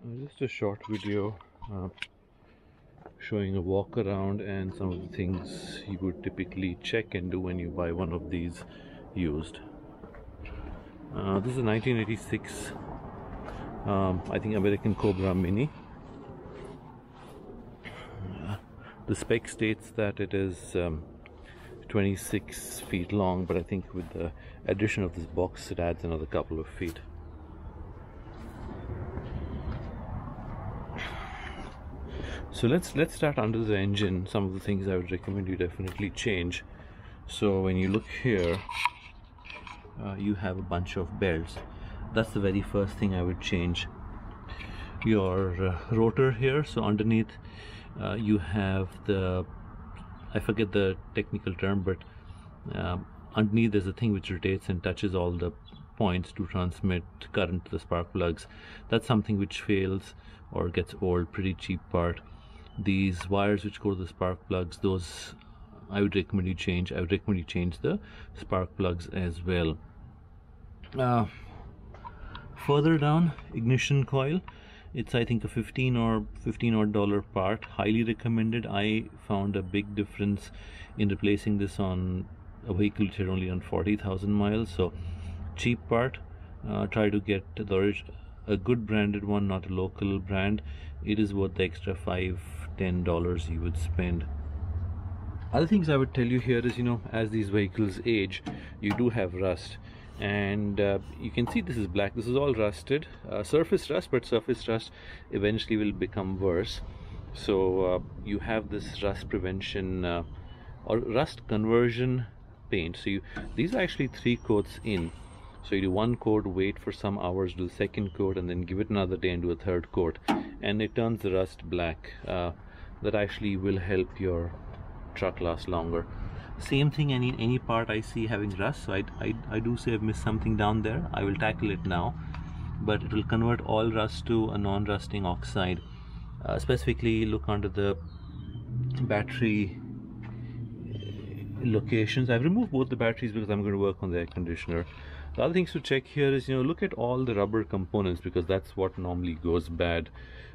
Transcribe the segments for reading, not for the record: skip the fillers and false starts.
Just a short video showing a walk around and some of the things you would typically check and do when you buy one of these used. This is a 1986 I think American Cobra Mini. The spec states that it is 26 feet long, but I think with the addition of this box it adds another couple of feet. So let's start under the engine. Some of the things I would recommend you definitely change. So when you look here, you have a bunch of belts. That's the very first thing I would change. Your rotor here, so underneath you have the, I forget the technical term, but underneath there's a thing which rotates and touches all the points to transmit current to the spark plugs. That's something which fails or gets old, pretty cheap part. These wires which go to the spark plugs, those I would recommend you change. I would recommend you change the spark plugs as well. Further down, ignition coil. It's I think a $15 odd part. Highly recommended. I found a big difference in replacing this on a vehicle which had only on 40,000 miles. So cheap part. Try to get a good branded one, not a local brand. It is worth the extra $5-10 you would spend. Other things I would tell you here is, as these vehicles age, you do have rust, and you can see this is black. This is all rusted, surface rust, but surface rust eventually will become worse. So you have this rust prevention or rust conversion paint. So these are actually 3 coats in. So you do 1 coat, wait for some hours, do the 2nd coat, and then give it another day and do a 3rd coat, and it turns the rust black. That actually will help your truck last longer. Same thing, any part I see having rust, so I do say I've missed something down there. I will tackle it now, but it will convert all rust to a non-rusting oxide. Specifically look under the battery locations. I've removed both the batteries because I'm going to work on the air conditioner. The other things to check here is, look at all the rubber components, because that's what normally goes bad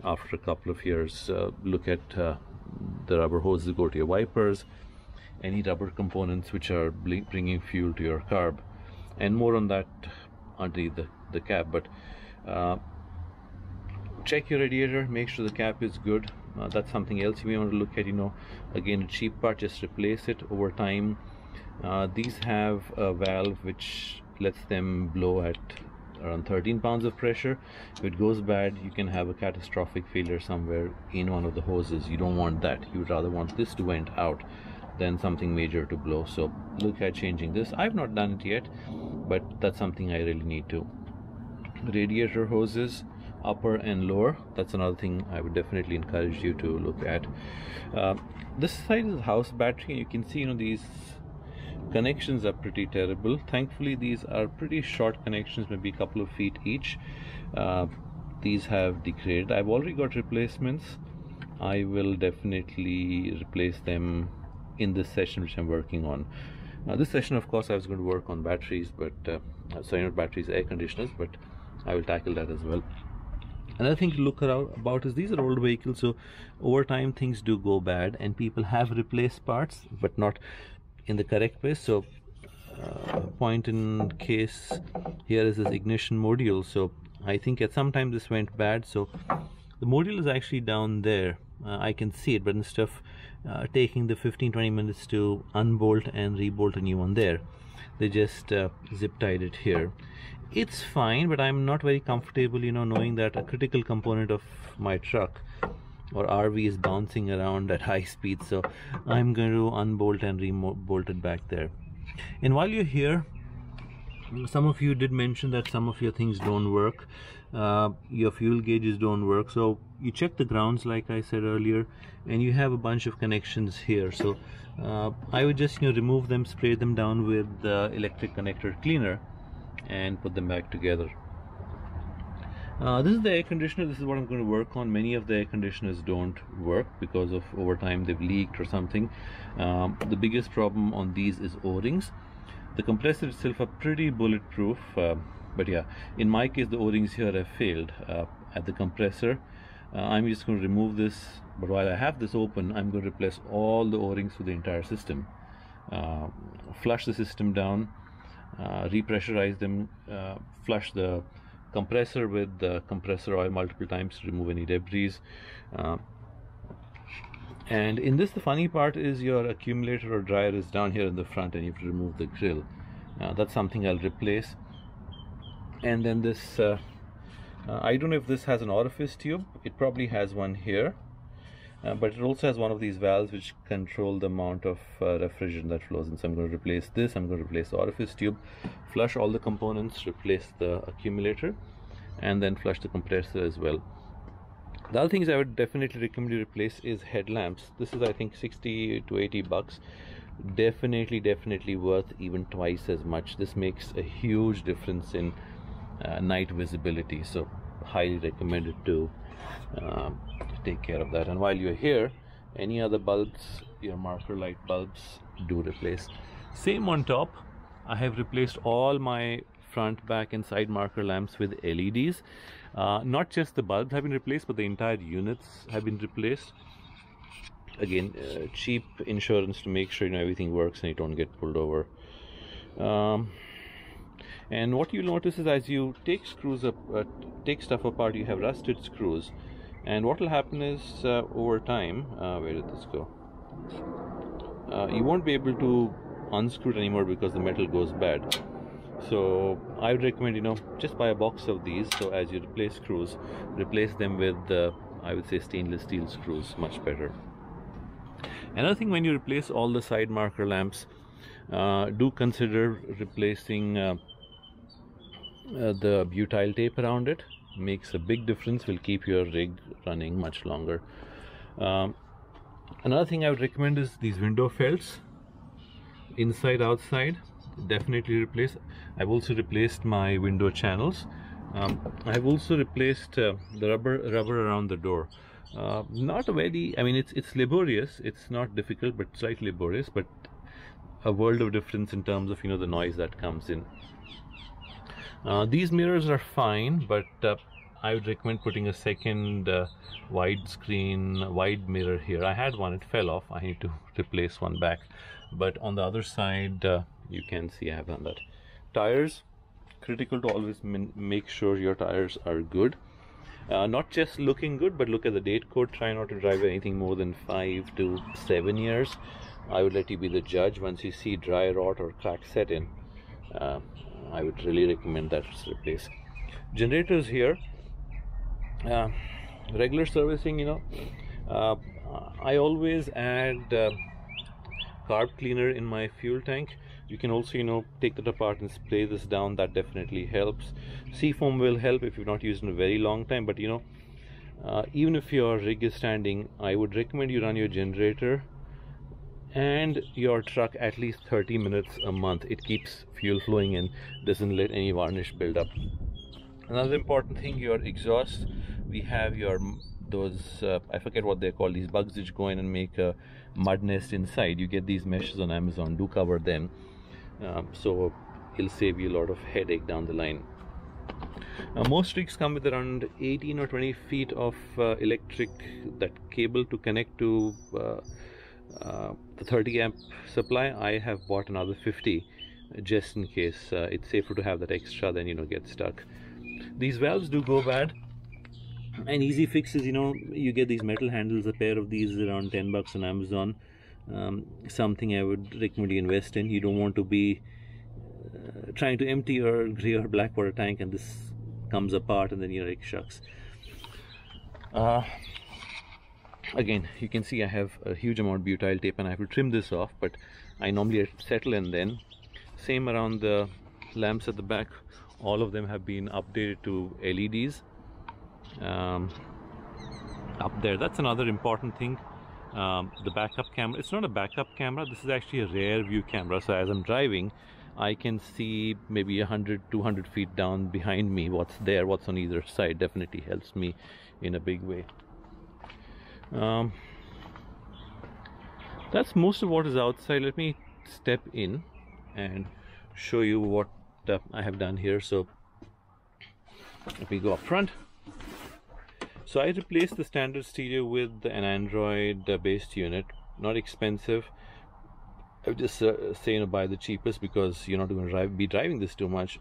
after a couple of years. Look at the rubber hoses that go to your wipers, any rubber components which are bringing fuel to your carb, and more on that underneath the cap. But check your radiator, make sure the cap is good. That's something else you may want to look at. Again, a cheap part, just replace it over time. These have a valve which lets them blow at around 13 pounds of pressure. If it goes bad, you can have a catastrophic failure somewhere in one of the hoses. You don't want that. You would rather want this to vent out than something major to blow. So look at changing this. I've not done it yet, but that's something I really need to. Radiator hoses, upper and lower, that's another thing I would definitely encourage you to look at. This side is the house battery, and you can see these connections are pretty terrible. Thankfully these are pretty short connections, maybe a couple of feet each. These have degraded. I've already got replacements. I will definitely replace them in this session which I'm working on. This session, of course, I was going to work on batteries, but sorry, not batteries, air conditioners, but I will tackle that as well. Another thing to look about is these are old vehicles, so over time things do go bad, and people have replaced parts but not in the correct way. So point in case here is this ignition module. So I think at some time this went bad, so the module is actually down there. I can see it, but instead of taking the 15-20 minutes to unbolt and rebolt a new one there, they just zip tied it here. It's fine, but I'm not very comfortable knowing that a critical component of my truck or RV is bouncing around at high speed. So I'm going to unbolt and rebolt it back there. And while you're here, some of you did mention that some of your things don't work. Your fuel gauges don't work, so you check the grounds like I said earlier, and you have a bunch of connections here. So I would just remove them, spray them down with the electric connector cleaner, and put them back together. This is the air conditioner. This is what I'm going to work on. Many of the air conditioners don't work because of over time they've leaked or something. The biggest problem on these is O-rings. The compressor itself are pretty bulletproof. But yeah, in my case the O-rings here have failed at the compressor. I'm just going to remove this, but while I have this open, I'm going to replace all the O-rings for the entire system, flush the system down, repressurize them, flush the compressor with the compressor oil multiple times to remove any debris. And in this, the funny part is your accumulator or dryer is down here in the front and you have to remove the grill. That's something I'll replace. And then this, I don't know if this has an orifice tube. It probably has one here. But it also has one of these valves which control the amount of refrigerant that flows in. So I'm going to replace this. I'm going to replace the orifice tube, flush all the components, replace the accumulator, and then flush the compressor as well. The other things I would definitely recommend you replace is headlamps. This is, I think, 60 to 80 bucks. Definitely worth even twice as much. This makes a huge difference in night visibility. So highly recommended to take care of that. And while you're here, any other bulbs, your marker light bulbs, do replace. Same on top. I have replaced all my front, back and side marker lamps with LEDs. Not just the bulbs have been replaced, but the entire units have been replaced. Again, cheap insurance to make sure everything works and you don't get pulled over. And what you'll notice is as you take screws up, take stuff apart, you have rusted screws. And what will happen is over time, where did this go? You won't be able to unscrew it anymore because the metal goes bad. So I would recommend, just buy a box of these. So as you replace screws, replace them with, I would say, stainless steel screws, much better. Another thing, when you replace all the side marker lamps, do consider replacing the butyl tape around it. Makes a big difference, will keep your rig running much longer. Another thing I would recommend is these window felts, inside, outside. Definitely replace. I've also replaced my window channels. I've also replaced the rubber around the door. Not a very, I mean, it's laborious. It's not difficult, but slightly laborious. But a world of difference in terms of the noise that comes in. These mirrors are fine, but I would recommend putting a second wide mirror here. I had one, it fell off. I need to replace one back. But on the other side, you can see I have done that. Tires, critical to always make sure your tires are good. Not just looking good, but look at the date code. Try not to drive anything more than 5 to 7 years. I would let you be the judge. Once you see dry rot or crack set in, I would really recommend that it's replaced. Generators here, regular servicing, I always add carb cleaner in my fuel tank. You can also, take that apart and spray this down. That definitely helps. Seafoam will help if you've not used in a very long time, but even if your rig is standing, I would recommend you run your generator and your truck at least 30 minutes a month. It keeps fuel flowing and doesn't let any varnish build up. Another important thing, your exhaust. We have those I forget what they're called, these bugs which go in and make a mud nest inside. You get these meshes on Amazon. Do cover them, so it'll save you a lot of headache down the line. Most rigs come with around 18 or 20 feet of electric cable to connect to the 30 amp supply. I have bought another 50 just in case. It's safer to have that extra than get stuck. These valves do go bad. An easy fix is, you get these metal handles. A pair of these is around 10 bucks on Amazon. Something I would recommend you invest in. You don't want to be trying to empty your gray or black water tank and this comes apart and then your rig shucks. Again, you can see I have a huge amount of butyl tape and I have to trim this off, but I normally settle and then. Same around the lamps at the back. All of them have been updated to LEDs. Up there, that's another important thing. The backup camera, it's not a backup camera, this is actually a rear view camera. So as I'm driving, I can see maybe 100-200 feet down behind me what's there, what's on either side. Definitely helps me in a big way. That's most of what is outside. Let me step in and show you what I have done here. So If we go up front, so I replaced the standard stereo with an Android based unit. Not expensive. I would just say, you know, buy the cheapest, because you're not going to be driving this too much.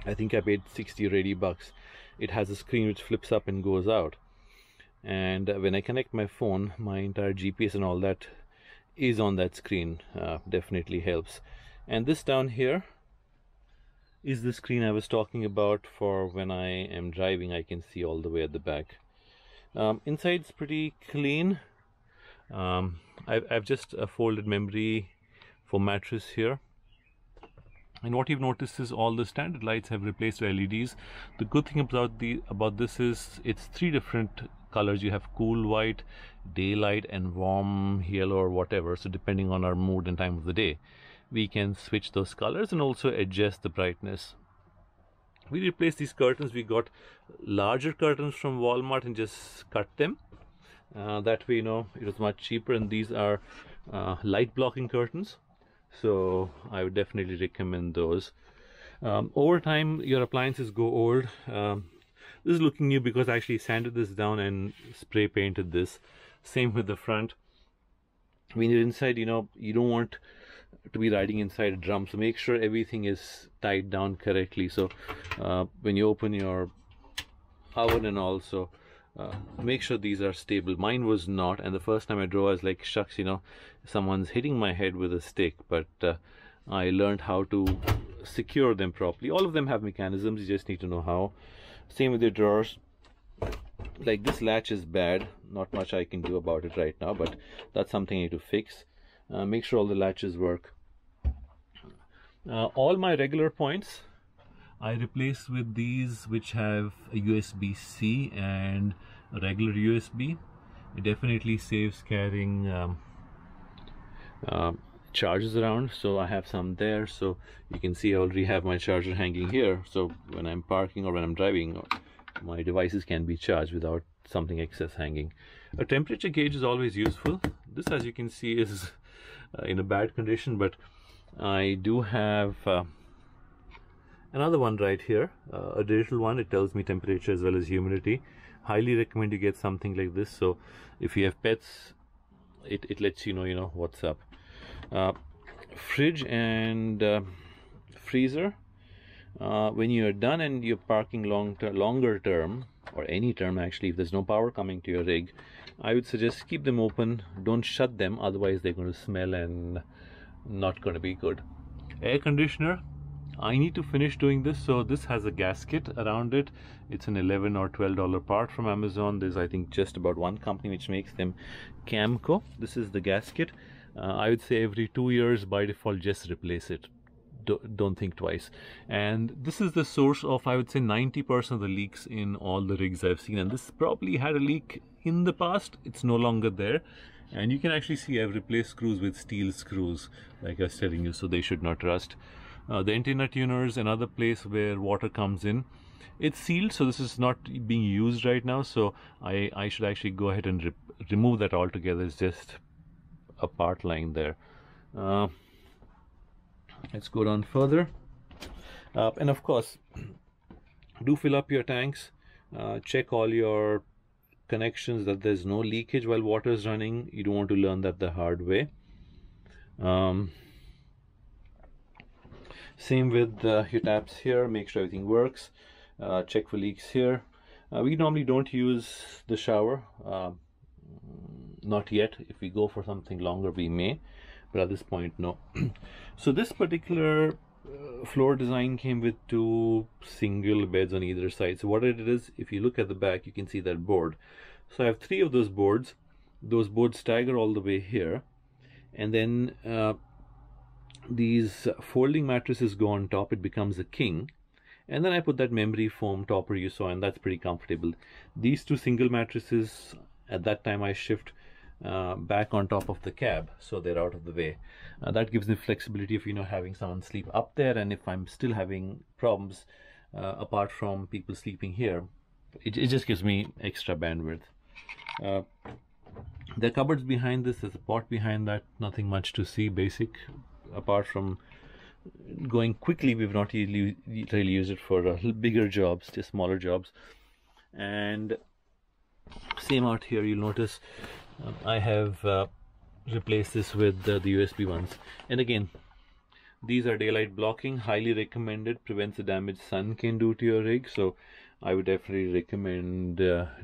I think I paid 60 or 80 bucks. It has a screen which flips up and goes out, and when I connect my phone, my entire GPS and all that is on that screen. Definitely helps. And this down here is the screen I was talking about for when I am driving. I can see all the way at the back. Inside's pretty clean. I've just folded memory for mattress here, and what you've noticed is all the standard lights have replaced LEDs. The good thing about this is it's 3 different colors. You have cool white, daylight, and warm yellow or whatever. So depending on our mood and time of the day, we can switch those colors and also adjust the brightness. We replaced these curtains. We got larger curtains from Walmart and just cut them. That way, you know, it was much cheaper, and these are light blocking curtains, so I would definitely recommend those. Over time, your appliances go old. This is looking new because I actually sanded this down and spray painted this. Same with the front. When you're inside, you know, you don't want to be riding inside a drum, so make sure everything is tied down correctly. So when you open your oven and also make sure these are stable. Mine was not, and the first time I drove I was like, shucks, you know, someone's hitting my head with a stick. But I learned how to secure them properly. All of them have mechanisms, you just need to know how. Same with your drawers. Like, this latch is bad, not much I can do about it right now, but that's something I need to fix. Make sure all the latches work. All my regular points I replace with these which have a USB-C and a regular USB. It definitely saves carrying chargers around, so I have some there. So you can see I already have my charger hanging here, so when I'm parking or when I'm driving, my devices can be charged without something excess hanging. A temperature gauge is always useful. This, as you can see, is in a bad condition, but I do have another one right here, a digital one. It tells me temperature as well as humidity. Highly recommend you get something like this, so if you have pets, it lets you know what's up. Fridge and freezer, when you're done and you're parking longer term, or any term actually, if there's no power coming to your rig, I would suggest keep them open. Don't shut them, otherwise they're going to smell and not going to be good. Air conditioner, I need to finish doing this. So this has a gasket around it. It's an $11 or $12 part from Amazon. There's, I think, just about one company which makes them, Camco. This is the gasket. I would say every 2 years by default just replace it. Don't think twice. And this is the source of, I would say, 90% of the leaks in all the rigs I've seen, and this probably had a leak in the past. It's no longer there, and you can actually see I've replaced screws with steel screws, like I was telling you, so they should not rust. The antenna tuner is another place where water comes in. It's sealed, so this is not being used right now, so I should actually go ahead and remove that altogether. It's just a part lying there. Let's go down further, and of course, do fill up your tanks. Check all your connections that there's no leakage while water is running. You don't want to learn that the hard way. Same with your taps here. Make sure everything works. Check for leaks here. We normally don't use the shower, not yet. If we go for something longer, we may, but at this point, no. So this particular floor design came with 2 single beds on either side. So what it is, if you look at the back, you can see that board. So I have 3 of those boards. Those boards stagger all the way here, and then these folding mattresses go on top. It becomes a king, and then I put that memory foam topper you saw, and that's pretty comfortable. These 2 single mattresses, at that time I shift back on top of the cab, so they're out of the way. That gives me flexibility of having someone sleep up there, and if I'm still having problems apart from people sleeping here, it just gives me extra bandwidth. There are cupboards behind this. There's a pot behind that. Nothing much to see, basic, apart from going quickly. We've not really used it for bigger jobs, just smaller jobs. And same out here, you'll notice I have replaced this with the USB ones. And again, these are daylight blocking, highly recommended, prevents the damage sun can do to your rig, so I would definitely recommend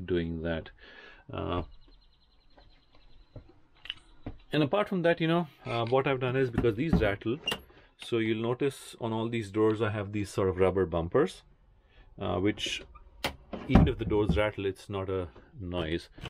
doing that. And apart from that, what I've done is, because these rattle, so you'll notice on all these doors I have these sort of rubber bumpers, which even if the doors rattle, it's not a noise.